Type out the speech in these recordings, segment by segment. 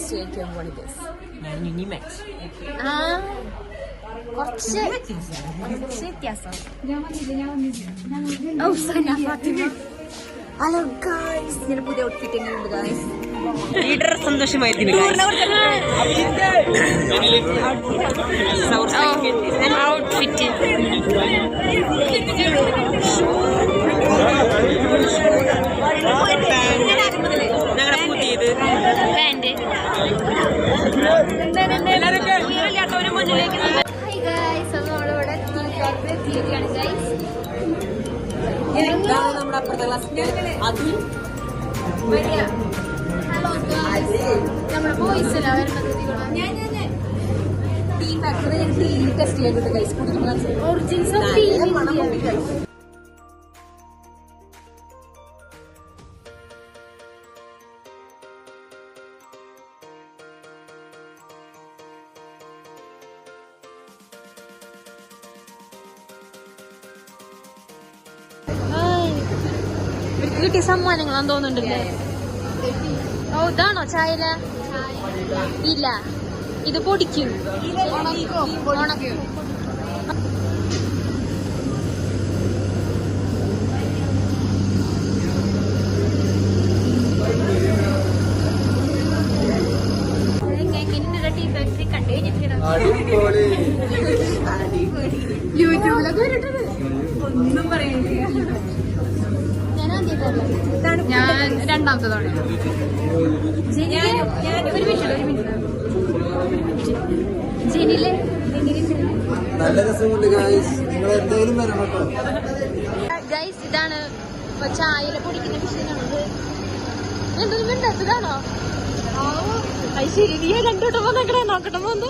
Taste കഴിക്കാൻ പോണിത്. കുറച്ച് വ്യത്യാസം. ഹലോ ഗായ്സ്, ഞാൻ പുതിയ ഔട്ട്ഫിറ്റ് എങ്ങനെയുണ്ട് ഗായ്സ്? ലീഡർ സന്തോഷമായിരിക്കുന്നു. ഔട്ട്ഫിറ്റ് ഞങ്ങളുടെ പുതിയത് പാന്റ് ഒരു മുന്നിലേക്ക്. നമ്മുടെ അപ്പുറത്തെ ക്ലാസ്സിന്റെ അതുൽ നമ്മുടെ boys tea factory tea test ചെയ്യാൻ കിട്ടും ഗൈസ്. കുടിക്കുമ്പോൾ മണം കൂടി ഗൈസ്. കിട്ടിയ സമ്മാനങ്ങളാന്ന് തോന്നുന്നുണ്ടല്ലേ? ഓ, ഇതാണോ ചായല? ഇല്ല, ഇത് പൊടിക്കും. എങ്ങനെയുണ്ട് ടീ ഫാക്ടറി കണ്ടു കഴിഞ്ഞിട്ട്? യൂട്യൂബിലൊക്കെ വരട്ടത് ഒന്നും പറയുന്നില്ല. ഞാൻ രണ്ടാമത്തെ തവണ. ജെനിലെ ഗൈസ്, ഇതാണ് ചായല പൊടിക്കുന്ന മെഷീനാണത്. എന്തൊരു മിണ്ടാത്തതാണോ? ശരി, നീ രണ്ടോട്ടം പോന്നേ നോക്കട്ടെ പോന്ന്.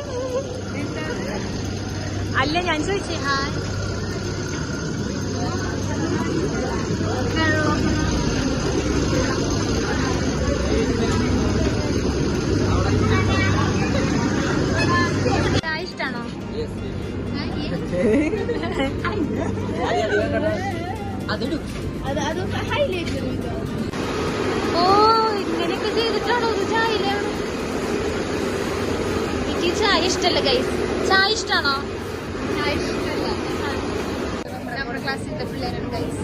അല്ല, ഞാൻ ചോദിച്ചേ. ഹായ്, ഇഷ്ടാണോ? ഓ, ഇങ്ങനെയൊക്കെ ചെയ്തിട്ടാണോ ഇത് ചായയില? എനിക്ക് ചായ ഇഷ്ടല്ല ഗൈസ്. ചായ ഇഷ്ടാണോ? ചായ ഇഷ്ടല്ല. നമ്മുടെ ക്ലാസ്സിലത്തെ പിള്ളേരാണ് ഗൈസ്.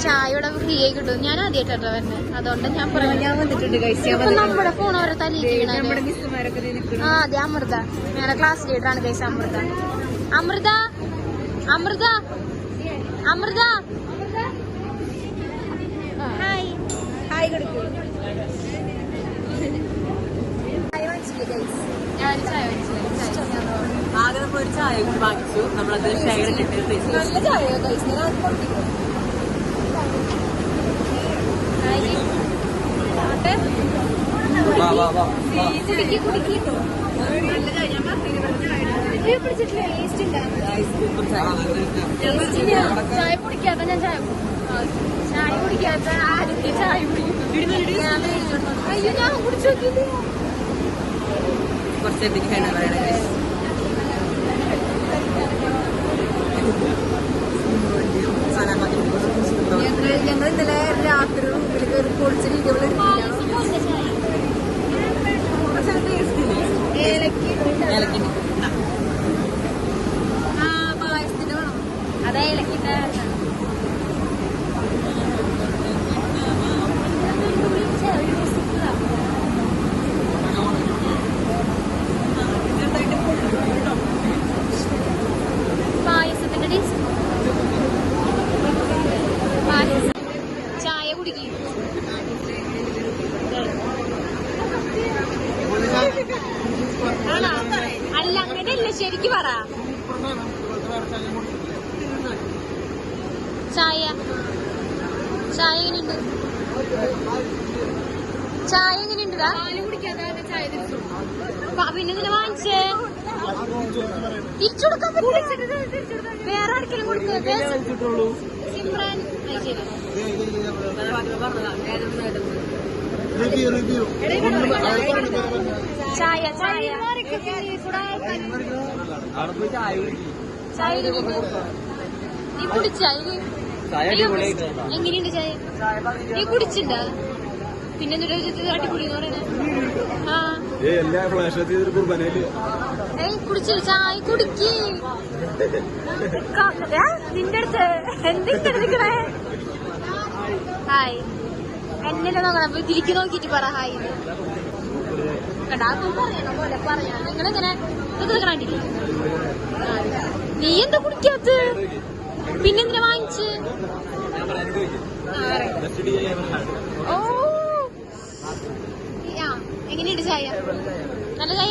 ചായയുടെ ഫ്രീ ആയി കിട്ടും. ഞാൻ ആദ്യമായിട്ടോ വരുന്നത്, അതുകൊണ്ട് ഞാൻ പറഞ്ഞു. നമ്മുടെ ഫോൺ ഓരോ തല്ലിയിരിക്കണ. ആ, അതെ, അമൃത. ഞങ്ങളുടെ ക്ലാസ് ലീഡറാണ് guys. Amrita Amrita Amrita Amrita hi hi കൊടുക്കൂ. ചായ വാങ്ങിച്ചില്ലേ ഗൈസ്? ഞാൻ ചായ വാങ്ങിച്ചില്ല. ആകെ നമ്മൾ ഒരു ചായ വാങ്ങിച്ചു. നമ്മളത് നല്ല ചായ ഗൈസ്. ഞാൻ അത് കൊടുത്തില്ല. ചായ കുടിക്കാത്ത ഞാൻ ചായ കുടിക്കാത്ത ആദ്യത്തെ ചായ കുടിക്കും. അയ്യോ, ഞാൻ കുടിച്ചു നോക്കിയത്. ഞങ്ങൾ ഇന്നലെ രാത്രി റൂമിൽ കയറി പൊളിച്ച രീതികൾ പായസത്തിന് വേണം. അതെ, ഏലക്കിന്റെ പായസത്തിന്റെ ടേസ്റ്റ്. ചായ കുടിക്കും. അല്ല, അങ്ങനെയല്ല, ശരിക്ക് പറ. ചായ ചായ എങ്ങനെയുണ്ട്? ചായ എങ്ങനെയുണ്ടാ? പിന്നെ ഇതിനെ വാങ്ങിച്ചേ തിരിച്ചു കൊടുക്കാൻ പറ്റില്ല. വേറെ ആർക്കെങ്കിലും കൊടുക്കുക. സിമ്രാൻ ചായ ചായ ചായ നീ കുടിച്ചാ എങ്ങനെയുണ്ട് ചായ നീ കുടിച്ചിണ്ടാ പിന്നെ അടിപൊളിന്ന് പറയുന്നത് കുടിച്ചില്ല ചായ കുടിക്ക് നിന്റെ അടുത്ത് എന്തിക്കണേ ഹായ് എന്നെ നോക്കണം ഇതിലേക്ക് നോക്കിട്ട് പറ ഹായ് കണ്ടാക്കും പറയണം പോലെ പറയണം നിങ്ങളിങ്ങനെ ഇത് കണ്ടില്ലേ നീ എന്താ കുടിക്കാത്ത പിന്നെന്തിനാ വാങ്ങിച്ച് ഓ എങ്ങനെയുണ്ട് ചായ നല്ല ചായ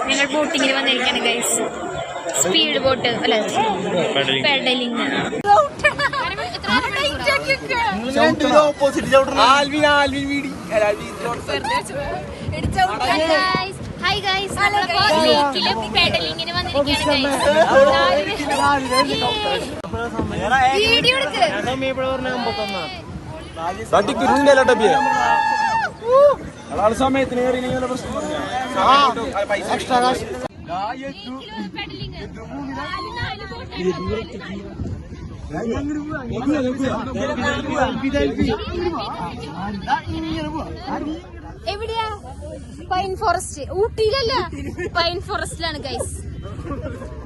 ഞങ്ങൾ ബോട്ടിങ്ങിൽ വന്നിരിക്കാണ് ഗൈസ് സ്പീഡ് ബോട്ട് അല്ല പെഡലിങ് ഹായ് ഗൈസ് ലേക്കില് പെഡലിങ്ങിന് വന്നിരിക്കാണ് വീഡിയോ എടുക്ക് സമയത്തിന് എവിടെയാ പൈൻ ഫോറസ്റ്റ് ഊട്ടിയിലല്ല പൈൻ ഫോറസ്റ്റിലാണ് ഗൈസ്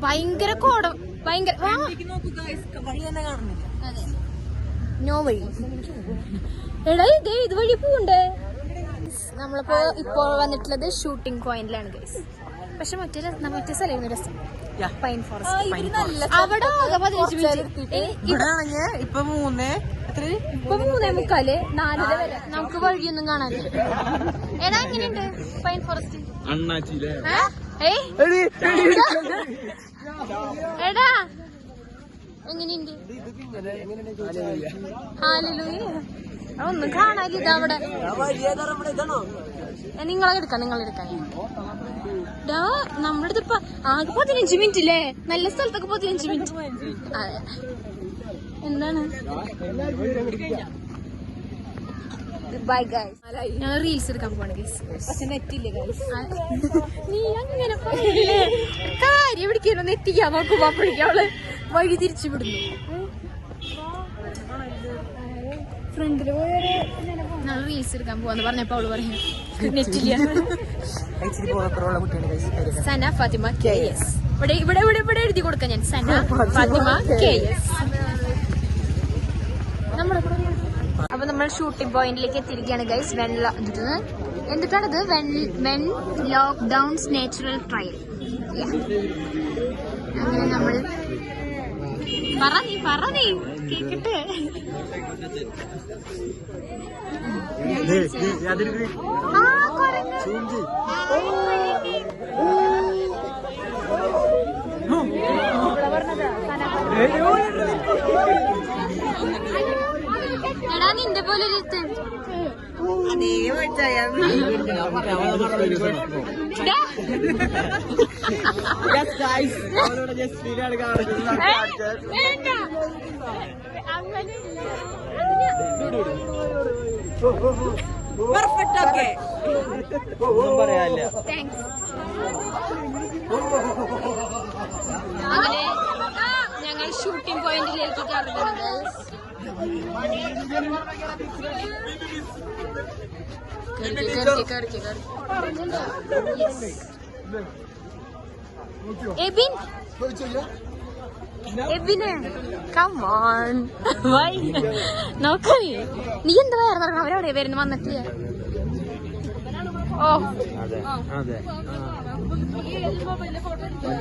ഭയങ്കര കോടം ഭയങ്കര നോ വഴി എടാ ഇതേ ഇതുവഴി പോണ്ടേ നമ്മളിപ്പോ ഇപ്പോൾ വന്നിട്ടുള്ളത് ഷൂട്ടിംഗ് പോയിന്റിലാണ് ഗൈസ് പക്ഷെ മറ്റേ സ്ഥലമായിരുന്നു രസം പൈൻ ഫോറസ്റ്റ് അവിടെ 15 മിനിറ്റ് ഇപ്പൊ 3:45 4 വരെ നമുക്ക് വഴിയൊന്നും കാണാനില്ല എടാ എങ്ങനെയുണ്ട് പൈൻ ഫോറസ്റ്റ് എടാ എങ്ങനെയുണ്ട് ഹല്ലേലൂയ ഒന്നും കാണാനില്ല അവിടെ നിങ്ങളെടുക്കാൻ നമ്മുടെ അടുത്ത് ആകെ 15 മിനിറ്റ് ഇല്ലേ നല്ല സ്ഥലത്തൊക്കെ 15 മിനിറ്റ് അതെ എന്താണ് ബൈ ഗൈസ് ഞാൻ റീൽസ് എടുക്കാൻ പോവാണ് ഗൈസ് പക്ഷെ നെറ്റില്ല ഗൈസ് നീ അങ്ങനെ പറയില്ലേ കാര്യം പിടിക്കാനോ നെറ്റിക്കാൻ നോക്കുമ്പോ അപ്പോഴേക്കും അവള് വഴി തിരിച്ചു വിടുന്നു ഫ്രണ്ടില് പോയൊരു ഞങ്ങൾ റീൽസ് എടുക്കാൻ പോവാന്ന് പറഞ്ഞപ്പോ അവള് പറയാം നെറ്റില്ല സന ഫാത്തിമ KS ഇവിടെ എഴുതി കൊടുക്കാം ഞാൻ സന ഫാത്തിമ KS അപ്പൊ നമ്മൾ ഷൂട്ടിംഗ് പോയിന്റിലേക്ക് എത്തിയിരിക്കുകയാണ് ഗൈസ് എന്തിട്ടാണിത് വെൻ ലോക്ക്ഡൌൺസ് നാച്ചുറൽ ട്രയൽ അങ്ങനെ നമ്മൾ പറ നീ കേക്കട്ടെ എടാ നിന്റെ പോലെ പെർഫെക്റ്റ് ഓക്കെ ഒന്നും പറയാനില്ല. അങ്ങനെ ഞങ്ങൾ ഷൂട്ടിംഗ് പോയിന്റിലേക്ക് കടന്നത് നോക്കേ നീ എന്താ വേറെ നടക്കണം അവരവിടെ വരുന്നു വന്നിട്ടില്ല ഓ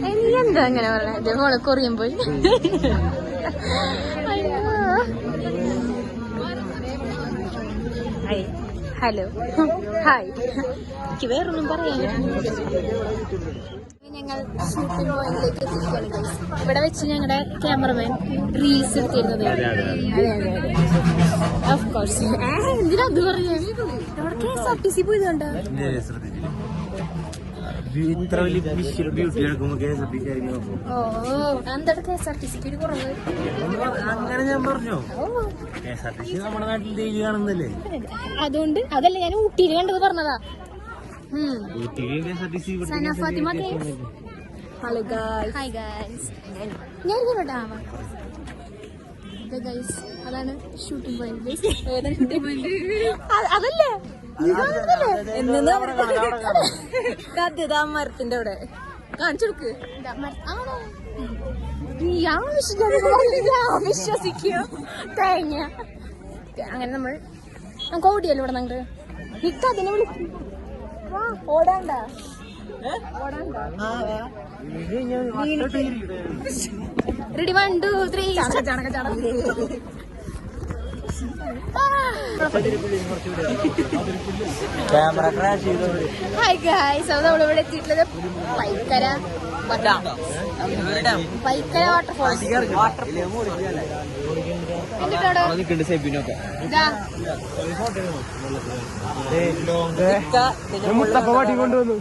നീ എന്താ അങ്ങനെ പറഞ്ഞത് മോളെ കൊറിയൻ പോയി ഹലോ ഹായ് എനിക്ക് വേറൊന്നും പറയാൻ ഞങ്ങൾ ഷൂട്ടിംഗ് പോയിന്റിലേക്ക് എത്തിക്കുകയാണ്. ഇവിടെ വെച്ച് ഞങ്ങളുടെ ക്യാമറമാൻ റീൽസ് എടുത്തിരുന്നത്. ഓഫ് കോഴ്സ് എന്തിനാ അത് പറയാ ഇവിടെ KSRTC പോയത് കണ്ടോ? ഇത്ര വലിയ ബ്യൂട്ടി എടുക്കുമ്പോ ഓ എന്താണ് KSRTCക്ക് ഒരു കുറവ്? അങ്ങനെ ഞാൻ പറഞ്ഞോ, KSRTC നമ്മുടെ നാട്ടിൽ ഡെയിലി കാണുന്നല്ലേ. അതുകൊണ്ട് അതല്ല ഞാൻ ഊട്ടിയിൽ കണ്ടത് പറഞ്ഞതാ. Sana Fathima case. Hello guys. Hi guys. ഞാൻ കേട്ടാ ഗൈസ്, അതാണ് ഷൂട്ടിംഗ് പോയിന്റ്. അതല്ലേ മരത്തിന്റെ അവിടെ കാണിച്ചു കൊടുക്ക്. വിശ്വസിക്കോ തേങ്ങ. അങ്ങനെ നമുക്ക് ഓടിയല്ലോ ഇവിടെ. ഞങ്ങള് നിക്കതിനെ വിളിക്കും. ഓടാണ്ട റെഡി 1 2 3 ക്യാമറ ക്രാഷ് ചെയ്തു. ഹായ് ഗൈസ്, അത് നമ്മളിവിടെ എത്തിയിട്ടുള്ളത് പൈക്കര വാട്ടർഫോൾ. മുത്തപ്പ കൊണ്ടുവന്നു.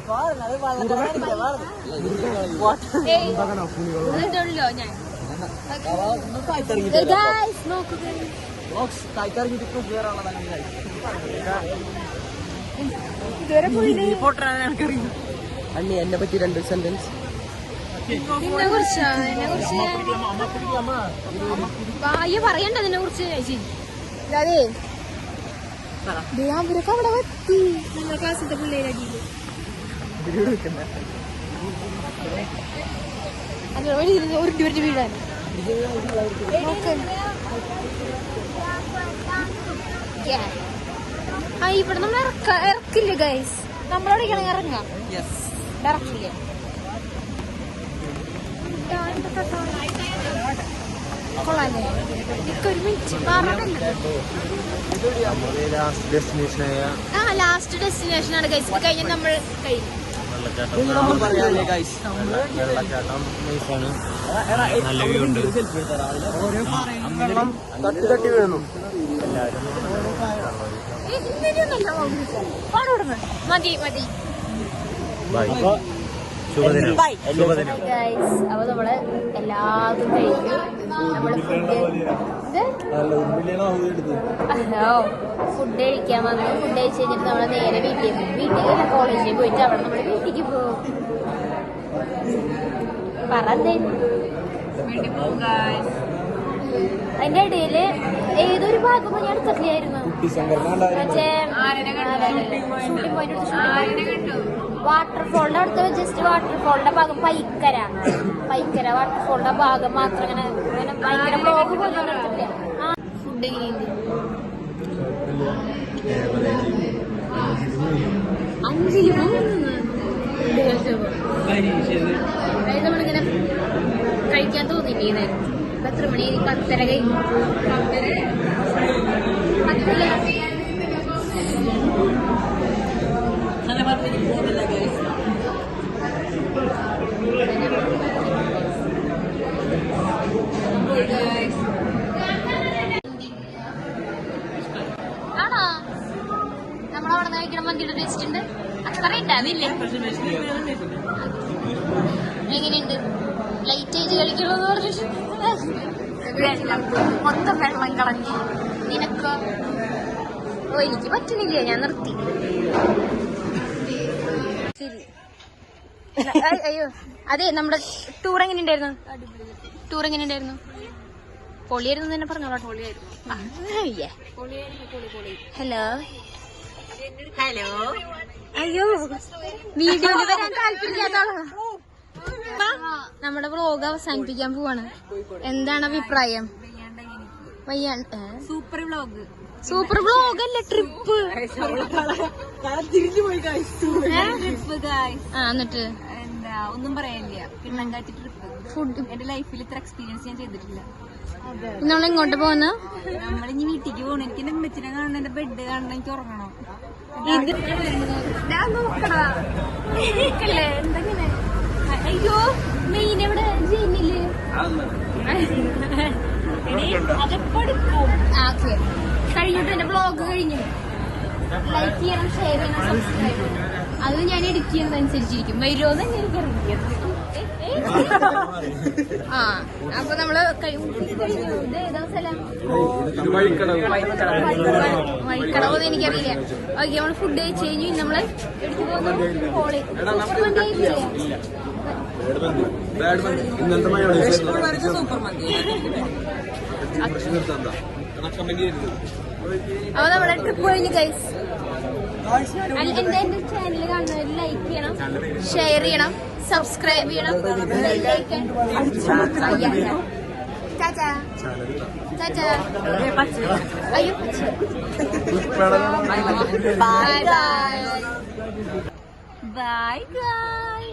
എന്നെ പറ്റി 2 സെന്റൻസ്. എന്നെ കുറിച്ച് പറയണ്ട. അതിനെ കുറിച്ച് അതെ അവരൊക്കെ അവിടെ എത്തി. ഞങ്ങളുടെ ക്ലാസ്സിന്റെ പിള്ളേരടിയില് ഒരു വീടാണ്. ഇവിടെ നമ്മൾ ഇറക്കില്ല ഗൈസ്. നമ്മളോട് ഇറങ്ങാം. ഇറക്കില്ല. കൊള്ളാല്ലേ? ഒരു മിനിറ്റ് ലാസ്റ്റ് ഡെസ്റ്റിനേഷൻ ആണ് ഗൈസ്. കഴിഞ്ഞ നമ്മൾ കഴിഞ്ഞു. നല്ല വ്യൂ ഉണ്ട്. തട്ടി വീഴുന്നു. മതി മതി. അപ്പൊ നമ്മള് എല്ലാതും കഴിഞ്ഞു. നമ്മള് ഫുഡ് കഴിക്കാൻ വന്നു. ഫുഡ് കഴിച്ച് കഴിഞ്ഞിട്ട് നമ്മള് നേരെ വീട്ടിലേക്ക് കോളേജിൽ പോയിട്ട് അവിടെ നമ്മള് വീട്ടിലേക്ക് പോകും. അതിന്റെ ഇടയില് ഏതൊരു ഭാഗം ഞാൻ എടുത്തിട്ടില്ലായിരുന്നു. വാട്ടർഫോളിന്റെ അടുത്ത് ജസ്റ്റ് വാട്ടർഫോളിന്റെ ഭാഗം പൈക്കര വാട്ടർഫോളിന്റെ ഭാഗം മാത്രം ഇങ്ങനെ ഭയങ്കര ബ്ലോഗ് പോലെ എടുത്തിട്ടില്ല. ഫുഡ് എങ്ങനെയുണ്ട്? 5 നമ്മളിങ്ങനെ കഴിക്കാൻ തോന്നില്ലേ? എത്ര മണി? 10:30 കഴിഞ്ഞു. 10 ആണോ? നമ്മളവിടെ കഴിക്കണം. മന്തിയുടെ ടേസ്റ്റ് ഉണ്ട്. അത്ര ഉണ്ടാവില്ലേ? എങ്ങനെയുണ്ട്? ലൈറ്റ് ആയിട്ട് കഴിക്കണമെന്ന് പറഞ്ഞിട്ട് മൊത്തം വെള്ളം കളഞ്ഞ്. നിനക്കോ? ഓ, എനിക്ക് പറ്റുന്നില്ല, ഞാൻ നിർത്തി. ശരി. അയ്യോ, അതെ, നമ്മുടെ ടൂർ എങ്ങനെ ഉണ്ടായിരുന്നു? പൊളിയായിരുന്നു തന്നെ പറഞ്ഞോളാം. ഹലോ അയ്യോ, വീഡിയോയിൽ വരാൻ താല്പര്യമില്ലാത്തോളാ. നമ്മുടെ വ്ലോഗ് അവസാനിപ്പിക്കാൻ പോവാണ്. എന്താണ് അഭിപ്രായം? സൂപ്പർ വ്ലോഗ് അല്ല, ട്രിപ്പ്. എന്നിട്ട് ഒന്നും പറയാനില്ല. പിള്ളങ്കാറ്റി ട്രിപ്പ് ഫുഡ് എന്റെ ലൈഫിൽ ഇത്ര എക്സ്പീരിയൻസ് ഞാൻ ചെയ്തിട്ടില്ല. നമ്മൾ ഇങ്ങോട്ട് പോകുന്നു. നമ്മളിനി വീട്ടിലേക്ക് പോകണം. എനിക്ക് എന്റെ അമ്മച്ചിനെ കാണണം, എന്റെ ബെഡ് കാണണം, എനിക്ക് ഉറങ്ങണം. എന്തെങ്ങനെ? അയ്യോ, മെയിൻ എവിടെ? ചെയ്യുന്നില്ലേ? കഴിഞ്ഞിട്ട് എന്റെ ബ്ലോഗ് കഴിഞ്ഞു. ലൈക്ക് ചെയ്യണം, ഷെയർ ചെയ്യണം, സബ്സ്ക്രൈബ് ചെയ്യണം. അത് ഞാൻ എഡിറ്റ് ചെയ്യുന്നതനുസരിച്ചിരിക്കും. വരുമോന്ന് എനിക്കറിയില്ല. ആ അപ്പൊ നമ്മള് വഴിക്കടവെന്ന് എനിക്കറിയില്ല. ഓക്കെ നമ്മള് ഫുഡ് കഴിച്ച് കഴിഞ്ഞു. നമ്മള് എടുത്തു അപ്പൊ നമ്മുടെ ട്രിപ്പ് കഴിഞ്ഞു ഗൈസ്. എന്റെ ചാനൽ കാണുന്നവർ ലൈക്ക് ചെയ്യണം, ഷെയർ ചെയ്യണം, സബ്സ്ക്രൈബ് ചെയ്യണം. ചാച്ചാ ചാച്ചാ അയ്യോ ബൈ ബൈ ബൈ ഗൈസ്.